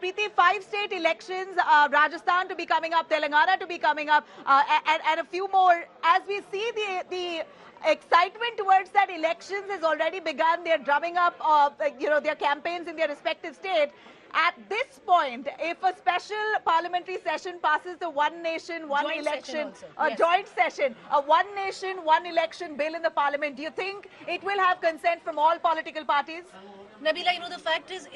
Preeti, 5 state elections, Rajasthan to be coming up, Telangana to be coming up, and a few more. As we see the excitement towards that elections has already begun. They're drumming up, their campaigns in their respective state. At this point, if a special parliamentary session passes the one nation, one joint election, yes. joint session, a one nation, one election bill in the parliament, do you think it will have consent from all political parties? Nabila, the fact is,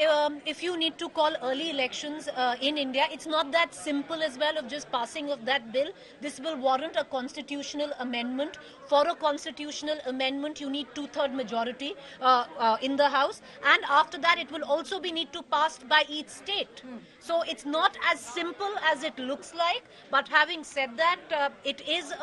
if you need to call early elections in India, it's not that simple as well of just passing of that bill. This will warrant a constitutional amendment. For a constitutional amendment, you need two-third majority in the House. And after that, it will also be need to pass by each state. So it's not as simple as it looks like. But having said that, it is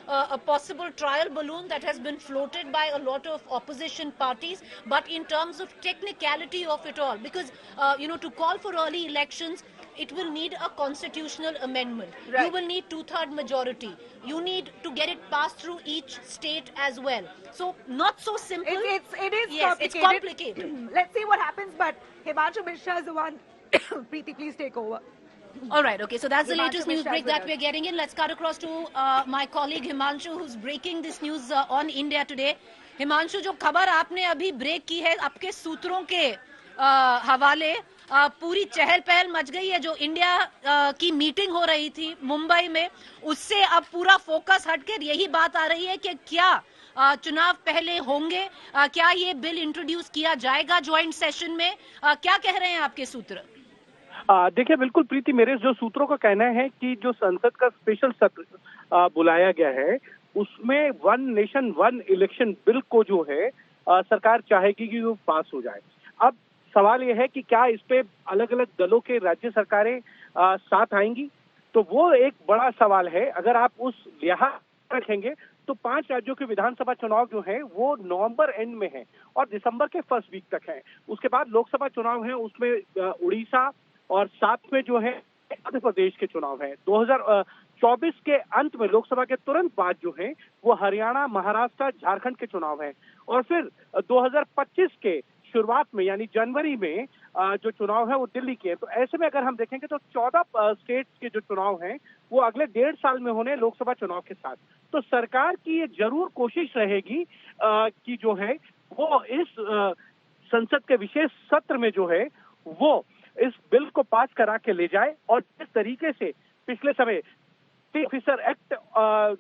a possible trial balloon that has been floated by a lot of opposition parties. But in terms of technicality of it all, because to call for early elections, it will need a constitutional amendment. Right. You will need two-third majority. You need to get it passed through each state as well. So not so simple. It is yes, complicated. it's complicated. Let's see what happens. But Himanshu Mishra is the one. Preeti, please take over. All right, okay, so that's the Himanshu latest news Mishra break with that us. we're getting in. Let's cut across to my colleague Himanshu, who's breaking this news on India Today. Himanshu, जो खबर आपने अभी break की है, आपके सूत्रों के हवाले पूरी चहल पहल मच गई है. जो इंडिया की मीटिंग हो रही थी मुंबई में, उससे अब पूरा फोकस हटकर यही बात आ रही है कि क्या चुनाव पहले होंगे, क्या ये बिल इंट्रोड्यूस किया जाएगा ज्वाइंट सेशन में, क्या कह रहे हैं आपके सूत्र? देखिए, बिल्कुल प्रीति, मेरे जो सूत्रों का कहना है कि जो संसद का स्पेशल सत्र बुलाया गया है, उसमें one nation one election bill को जो है सरकार चाहेगी कि वो पास हो जाए. अब सवाल ये है कि क्या इस पे अलग अलग दलों के राज्य सरकारें साथ आएंगी, तो वो एक बड़ा सवाल है. अगर आप उस लिहाज रखेंगे तो 5 राज्यों के विधानसभा चुनाव जो है वो नवंबर एंड में है और दिसंबर के फर्स्ट वीक तक है. उसके बाद लोकसभा चुनाव है, उसमें उड़ीसा और साथ में जो है मध्य प्रदेश के चुनाव है. 2024 के अंत में लोकसभा के तुरंत बाद जो है वो हरियाणा, महाराष्ट्र, झारखंड के चुनाव है और फिर 2025 के शुरुआत में यानी जनवरी में जो चुनाव है वो दिल्ली के. तो ऐसे में अगर हम देखेंगे तो 14 स्टेट्स के जो चुनाव हैं वो अगले 1.5 साल में होने लोकसभा चुनाव के साथ. तो सरकार की ये जरूर कोशिश रहेगी कि जो है वो इस संसद के विशेष सत्र में जो है वो इस बिल को पास करा के ले जाए. और जिस तरीके से पिछले समय ऑफिसर एक्ट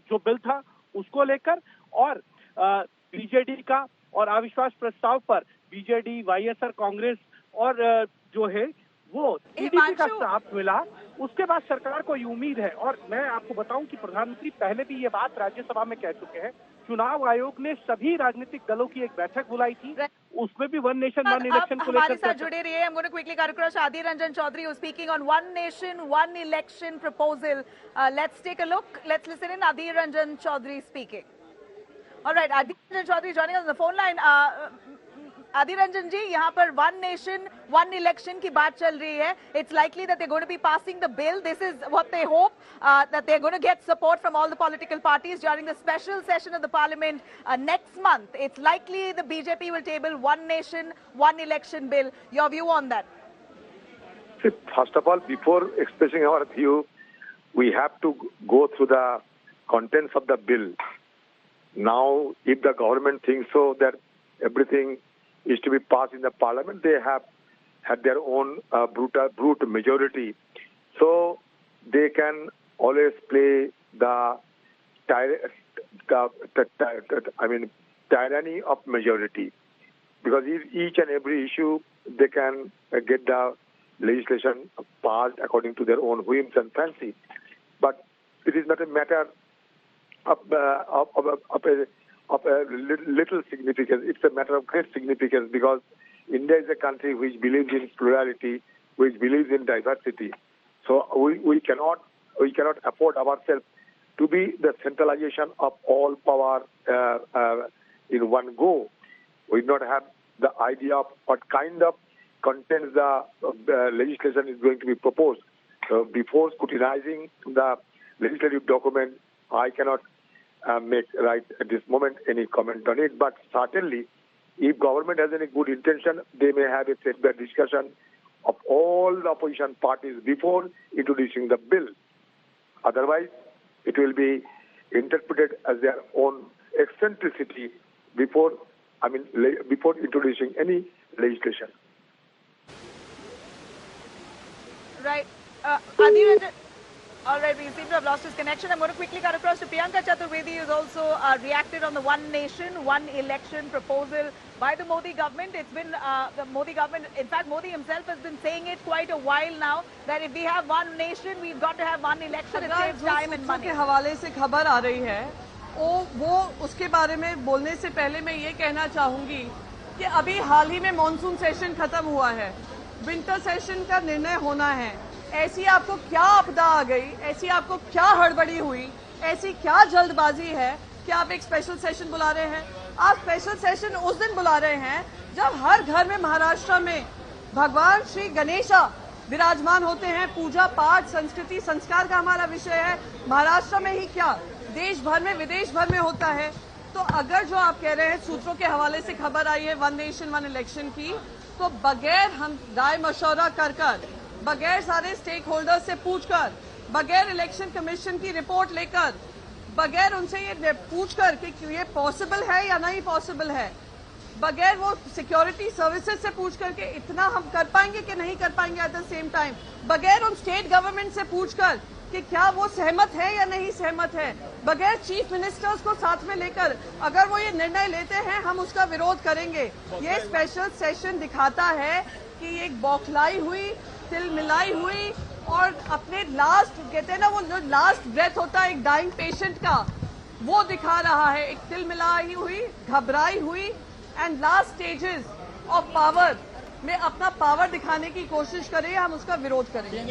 जो बिल था उसको लेकर और बीजेडी का और अविश्वास प्रस्ताव पर बीजेडी, वाईएसआर, कांग्रेस और जो है वो टीडीपी का साथ मिला, उसके बाद सरकार को ये उम्मीद है. और मैं आपको बताऊं कि प्रधानमंत्री पहले भी ये बात राज्यसभा में कह चुके हैं. चुनाव आयोग ने सभी राजनीतिक दलों की एक बैठक बुलाई थी, उसमें भी वन नेशन वन इलेक्शन को लेकर हमारे साथ जुड़े रहिए. I'm going to quickly cut across. Adhir Ranjan Chaudhary who's speaking on one nation one election proposal. Let's take a look. Let's listen in. Adhir Ranjan Chaudhary speaking. All right, Adhir Ranjan Chaudhary joining us on the phone line. Adhir Ranjan ji, यहाँ पर one nation one election की बात चल रही है. It's likely that they're going to be passing the bill. This is what they hope, that they're going to get support from all the political parties during the special session of the parliament next month. It's likely the BJP will table one nation one election bill. Your view on that? See, first of all, before expressing our view, we have to go through the contents of the bill. Now, if the government thinks so that everything is to be passed in the parliament, they have had their own brute majority. So they can always play the tyranny of majority. Because each and every issue, they can get the legislation passed according to their own whims and fancy. But it is not a matter of a little significance. It's a matter of great significance because India is a country which believes in plurality, which believes in diversity. So we cannot afford ourselves to be the centralization of all power in one go. We do not have the idea of what kind of contents the legislation is going to be proposed. So before scrutinizing the legislative document, I cannot make right at this moment any comment on it. But certainly, if government has any good intention, they may have a setback discussion of all the opposition parties before introducing the bill. Otherwise, it will be interpreted as their own eccentricity before introducing any legislation. Right. Adhir Ranjan. All right, we seem to have lost his connection. I'm going to quickly cut across to Priyanka Chaturvedi, who's also reacted on the One Nation, One Election proposal by the Modi government. It's been the Modi government, in fact, Modi himself has been saying it quite a while now, that if we have one nation, we've got to have one election. It saves time and money. के हवाले से खबर आ रही है, वो उसके बारे में बोलने से पहले मैं ये कहना चाहूंगी कि अभी हाल ही में मॉनसून सेशन खत्म हुआ है, विंटर सेशन का निर्णय होना है। ऐसी आपको क्या आपदा आ गई, ऐसी आपको क्या हड़बड़ी हुई, ऐसी क्या जल्दबाजी है कि आप एक स्पेशल सेशन बुला रहे हैं? आप स्पेशल सेशन उस दिन बुला रहे हैं जब हर घर में महाराष्ट्र में भगवान श्री गणेशा विराजमान होते हैं। पूजा पाठ संस्कृति संस्कार का हमारा विषय है। महाराष्ट्र में ही क्या, देश भर में विदेश भर में होता है। तो अगर जो आप कह रहे हैं सूत्रों के हवाले से खबर आई है वन नेशन वन इलेक्शन की, तो बगैर हम राय मशवरा कर बगैर सारे स्टेक होल्डर्स से पूछकर, बगैर इलेक्शन कमीशन की रिपोर्ट लेकर, बगैर उनसे ये पूछकर कि ये पॉसिबल है या नहीं पॉसिबल है, बगैर वो सिक्योरिटी सर्विसेज से पूछ करके इतना हम कर पाएंगे कि नहीं कर पाएंगे एट द सेम टाइम, बगैर उन स्टेट गवर्नमेंट से पूछकर कि क्या वो सहमत है या नहीं सहमत है, बगैर चीफ मिनिस्टर्स को साथ में लेकर अगर वो ये निर्णय लेते हैं हम उसका विरोध करेंगे। ये स्पेशल सेशन दिखाता है कि एक बौखलाई हुई, तिल मिलाई हुई और अपने लास्ट, कहते हैं ना वो जो लास्ट ब्रेथ होता है एक डाइंग पेशेंट का, वो दिखा रहा है। एक तिल मिलाई हुई, घबराई हुई and last stages of power में अपना पावर दिखाने की कोशिश करें, हम उसका विरोध करेंगे।